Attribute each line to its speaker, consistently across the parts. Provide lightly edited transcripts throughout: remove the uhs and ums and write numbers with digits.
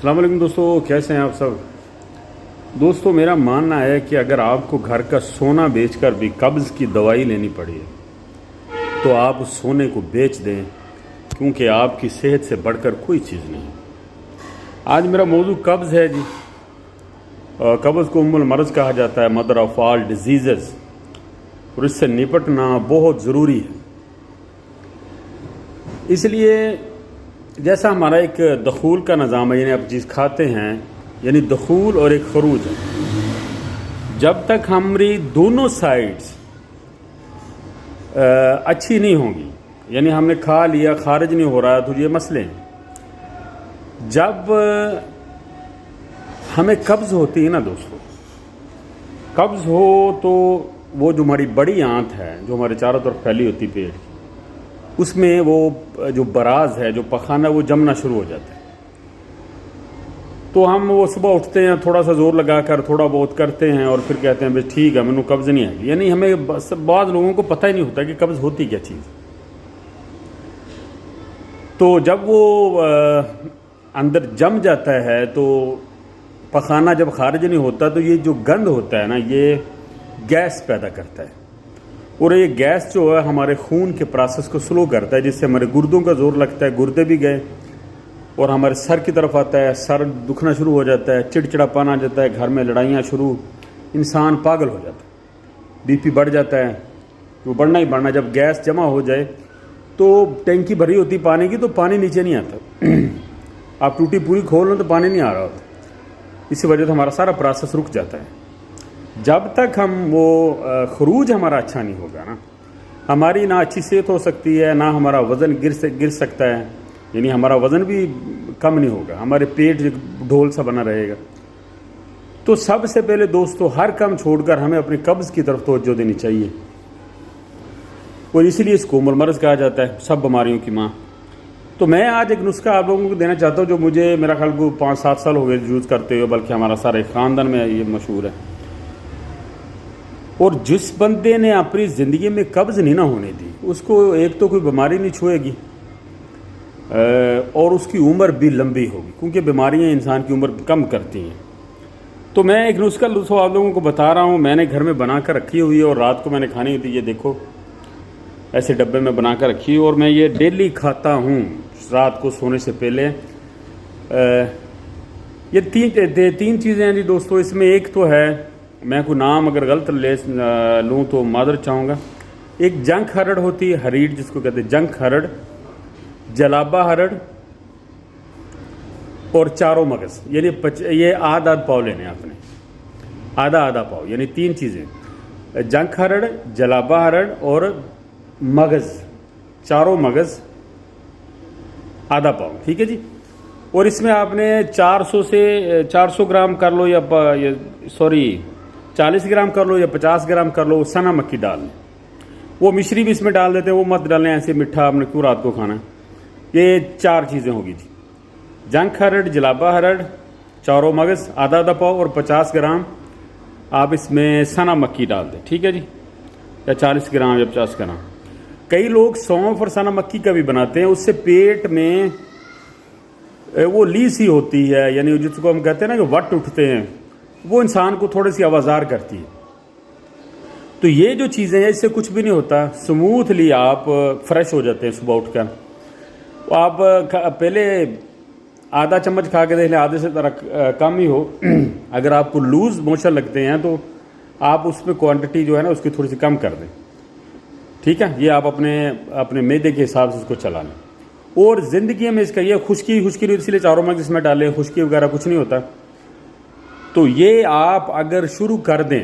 Speaker 1: السلام علیکم دوستو، کیسے ہیں آپ سب؟ دوستو میرا ماننا ہے کہ اگر آپ کو گھر کا سونا بیچ کر بھی قبض کی دوائی لینی پڑی ہے تو آپ اس سونے کو بیچ دیں، کیونکہ آپ کی صحت سے بڑھ کر کوئی چیز نہیں۔ آج میرا موضوع قبض ہے جی۔ قبض کو ام المرض کہا جاتا ہے، مدر آف آل ڈیزیزز، اور اس سے نپٹنا بہت ضروری ہے۔ اس لیے جیسا ہمارا ایک دخول کا نظام ہے، یعنی آپ چیز کھاتے ہیں، یعنی دخول اور ایک خروج ہے۔ جب تک ہماری دونوں سائڈز اچھی نہیں ہوں گی، یعنی ہم نے کھا لیا خارج نہیں ہو رہا تو یہ مسئلے ہیں۔ جب ہمیں قبض ہوتی ہے نا دوستو، قبض ہو تو وہ جو ہماری بڑی آنت ہے جو ہمارے چاروں طرف پھیلی ہوتی پیٹ کی، اس میں وہ جو براز ہے، جو پخانہ، وہ جمنا شروع ہو جاتا ہے۔ تو ہم وہ صبح اٹھتے ہیں، تھوڑا سا زور لگا کر تھوڑا بہت کرتے ہیں اور پھر کہتے ہیں بس ٹھیک ہے، مجھے قبض نہیں آئے گی۔ یعنی ہمیں بعض لوگوں کو پتہ ہی نہیں ہوتا کہ قبض ہوتی کیا چیز۔ تو جب وہ اندر جم جاتا ہے تو پخانہ جب خارج نہیں ہوتا تو یہ جو گند ہوتا ہے نا، یہ گیس پیدا کرتا ہے، اور یہ گیس جو ہے ہمارے خون کے پروسیس کو سلو کرتا ہے، جس سے ہمارے گردوں کا زور لگتا ہے، گردے بھی گئے، اور ہمارے سر کی طرف آتا ہے، سر دکھنا شروع ہو جاتا ہے، چڑچڑاپن آ جاتا ہے، گھر میں لڑائیاں شروع، انسان پاگل ہو جاتا ہے، بی پی بڑھ جاتا ہے، وہ بڑھنا ہی بڑھنا۔ جب گیس جمع ہو جائے تو ٹینکی بھری ہوتی پانی کی تو پانی نیچے نہیں آتا، آپ ٹوٹی پوری کھول لیں تو پانی نہیں آ رہا ہوتا، اسی وجہ سے ہمارا سارا پروسیس رک جاتا ہے۔ جب تک ہم وہ خروج ہمارا اچھا نہیں ہوگا نا، ہماری نہ اچھی صحت ہو سکتی ہے، نہ ہمارا وزن گر سکتا ہے، یعنی ہمارا وزن بھی کم نہیں ہوگا، ہمارے پیٹ ڈھول سا بنا رہے گا۔ تو سب سے پہلے دوستو ہر کام چھوڑ کر ہمیں اپنی قبض کی طرف توجہ دینی چاہیے، اور اسی لیے اس کو ام المرض کہا جاتا ہے، سب بیماریوں کی ماں۔ تو میں آج ایک نسخہ آپ لوگوں کو دینا چاہتا ہوں جو مجھے میرا خیال کو 5-7 سال ہو گئے یوز کرتے ہوئے، بلکہ ہمارا سارے خاندان میں یہ مشہور ہے۔ اور جس بندے نے اپنی زندگی میں قبض نہیں نہ ہونے دی، اس کو ایک تو کوئی بیماری نہیں چھوئے گی، اور اس کی عمر بھی لمبی ہوگی، کیونکہ بیماریاں انسان کی عمر کم کرتی ہیں۔ تو میں ایک نسخہ آپ لوگوں کو بتا رہا ہوں، میں نے گھر میں بنا کر رکھی ہوئی ہے، اور رات کو میں نے کھانی ہوتی ہے، یہ دیکھو ایسے ڈبے میں بنا کر رکھی ہے، اور میں یہ ڈیلی کھاتا ہوں رات کو سونے سے پہلے۔ یہ تین چیزیں ہیں جی دوستو، اس میں ایک تو ہے، میں کوئی نام اگر غلط لوں تو معذرت چاہوں گا۔ ایک جنک ہرڑ ہوتی ہے، ہریڈ جس کو کہتے ہیں، جنک ہرڑ، جلابہ ہرڑ، اور چاروں مغز، یعنی یہ آدھا پاؤ لینے آپ نے، آدھا پاؤ، یعنی 3 چیزیں، جنک ہرڑ، جلابہ ہرڑ اور مغز، چاروں مغز آدھا پاؤ، ٹھیک ہے جی۔ اور اس میں آپ نے 400 گرام کر لو، یا 40 گرام کر لو، یا 50 گرام کر لو سنا مکی ڈال لیں۔ وہ مشری بھی اس میں ڈال دیتے ہیں، وہ مت ڈالیں، ایسے میٹھا آپ نے کیوں رات کو کھانا ہے۔ یہ 4 چیزیں ہوگی جی، جنک ہرڑ، جلابہ ہرڑ، چاروں مغز آدھا پاؤ، اور 50 گرام آپ اس میں سنا مکی ڈال دیں، ٹھیک ہے جی، یا 40 گرام یا 50 گرام۔ کئی لوگ سونف اور سنا مکی کا بھی بناتے ہیں، اس سے پیٹ میں وہ لی سی ہوتی ہے، یعنی جس کو ہم کہتے ہیں نا کہ وٹ اٹھتے ہیں، وہ انسان کو تھوڑی سی آوازار کرتی ہے۔ تو یہ جو چیزیں ہیں اس سے کچھ بھی نہیں ہوتا، سموتھلی آپ فریش ہو جاتے ہیں صبح اٹھ کر۔ آپ پہلے آدھا چمچ کھا کے دیکھ لیں، آدھے سے کم ہی ہو۔ اگر آپ کو لوز موشن لگتے ہیں تو آپ اس میں کوانٹٹی جو ہے نا اس کی تھوڑی سی کم کر دیں، ٹھیک ہے۔ یہ آپ اپنے معدے کے حساب سے اس کو چلا لیں۔ اور زندگی میں اس کا یہ خشکی نہیں، اسی لیے چاروں مغز اس میں ڈالیں، خشکی وغیرہ کچھ نہیں ہوتا۔ تو یہ آپ اگر شروع کر دیں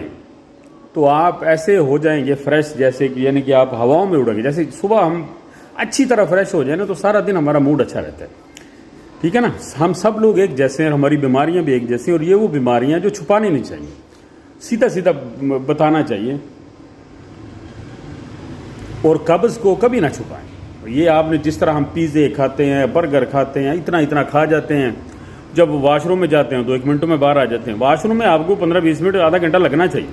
Speaker 1: تو آپ ایسے ہو جائیں گے فریش، جیسے کہ یعنی کہ آپ ہواؤں میں اڑیں گے۔ جیسے صبح ہم اچھی طرح فریش ہو جائیں نا تو سارا دن ہمارا موڈ اچھا رہتا ہے، ٹھیک ہے نا۔ ہم سب لوگ ایک جیسے ہیں، ہماری بیماریاں بھی ایک جیسی ہیں، اور یہ وہ بیماریاں جو چھپانی نہیں چاہیے، سیدھا بتانا چاہیے، اور قبض کو کبھی نہ چھپائیں۔ یہ آپ نے جس طرح ہم پیزے کھاتے ہیں، برگر کھاتے ہیں، اتنا کھا جاتے ہیں، جب واش روم میں جاتے ہیں تو 1 منٹوں میں باہر آ جاتے ہیں۔ واش روم میں آپ کو 15-20 منٹ، آدھا گھنٹہ لگنا چاہیے۔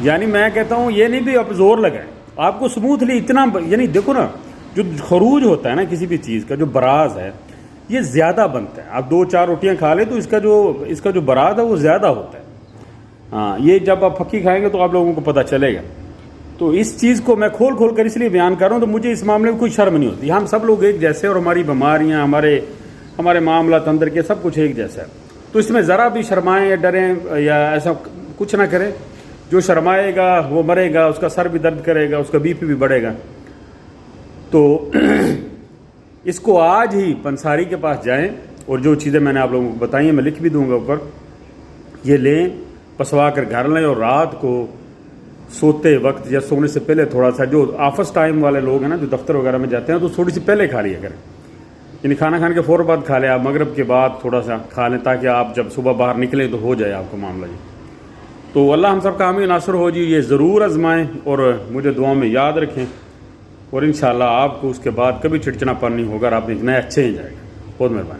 Speaker 1: یعنی میں کہتا ہوں یہ نہیں بھی آپ زور لگائیں، آپ کو سموتھلی اتنا، یعنی دیکھو نا جو خروج ہوتا ہے نا کسی بھی چیز کا، جو براز ہے، یہ زیادہ بنتا ہے. آپ 2-4 روٹیاں کھا لیں تو اس کا جو برات ہے وہ زیادہ ہوتا ہے. ہاں یہ جب آپ پکی کھائیں گے تو آپ لوگوں کو پتہ چلے گا. تو اس چیز کو میں کھول کر اس لیے بیان کر رہا ہوں تو مجھے اس معاملے میں کوئی شرم نہیں ہوتی. ہم سب لوگ ایک جیسے اور ہماری بیماریاں ہمارے معاملات اندر کے سب کچھ ایک جیسا ہے. تو اس میں ذرا بھی شرمائیں یا ڈریں یا ایسا کچھ نہ کریں. جو شرمائے گا وہ مرے گا, اس کا سر بھی درد کرے گا, اس کا بی پی بھی بڑھے گا. تو اس کو آج ہی پنساری کے پاس جائیں اور جو چیزیں میں نے آپ لوگوں کو بتائی ہیں میں لکھ بھی دوں گا اوپر, یہ لیں, پسوا کر گھر لیں اور رات کو سوتے وقت یا سونے سے پہلے تھوڑا سا, جو آفس ٹائم والے لوگ ہیں نا جو دفتر وغیرہ میں جاتے ہیں تو تھوڑی سی پہلے کھا لیا کریں. یعنی کھانا کھانے کے فوراً بعد کھا لیں, آپ مغرب کے بعد تھوڑا سا کھا لیں تاکہ آپ جب صبح باہر نکلیں تو ہو جائے آپ کو معاملہ. تو اللہ ہم سب کا حامی ناصر ہو جی. یہ ضرور آزمائیں اور مجھے دعاؤں میں یاد رکھیں اور انشاءاللہ آپ کو اس کے بعد کبھی چڑچڑا پن نہیں ہوگا اور آپ دیکھنا اچھے ہی جائے گا. بہت مہربانی.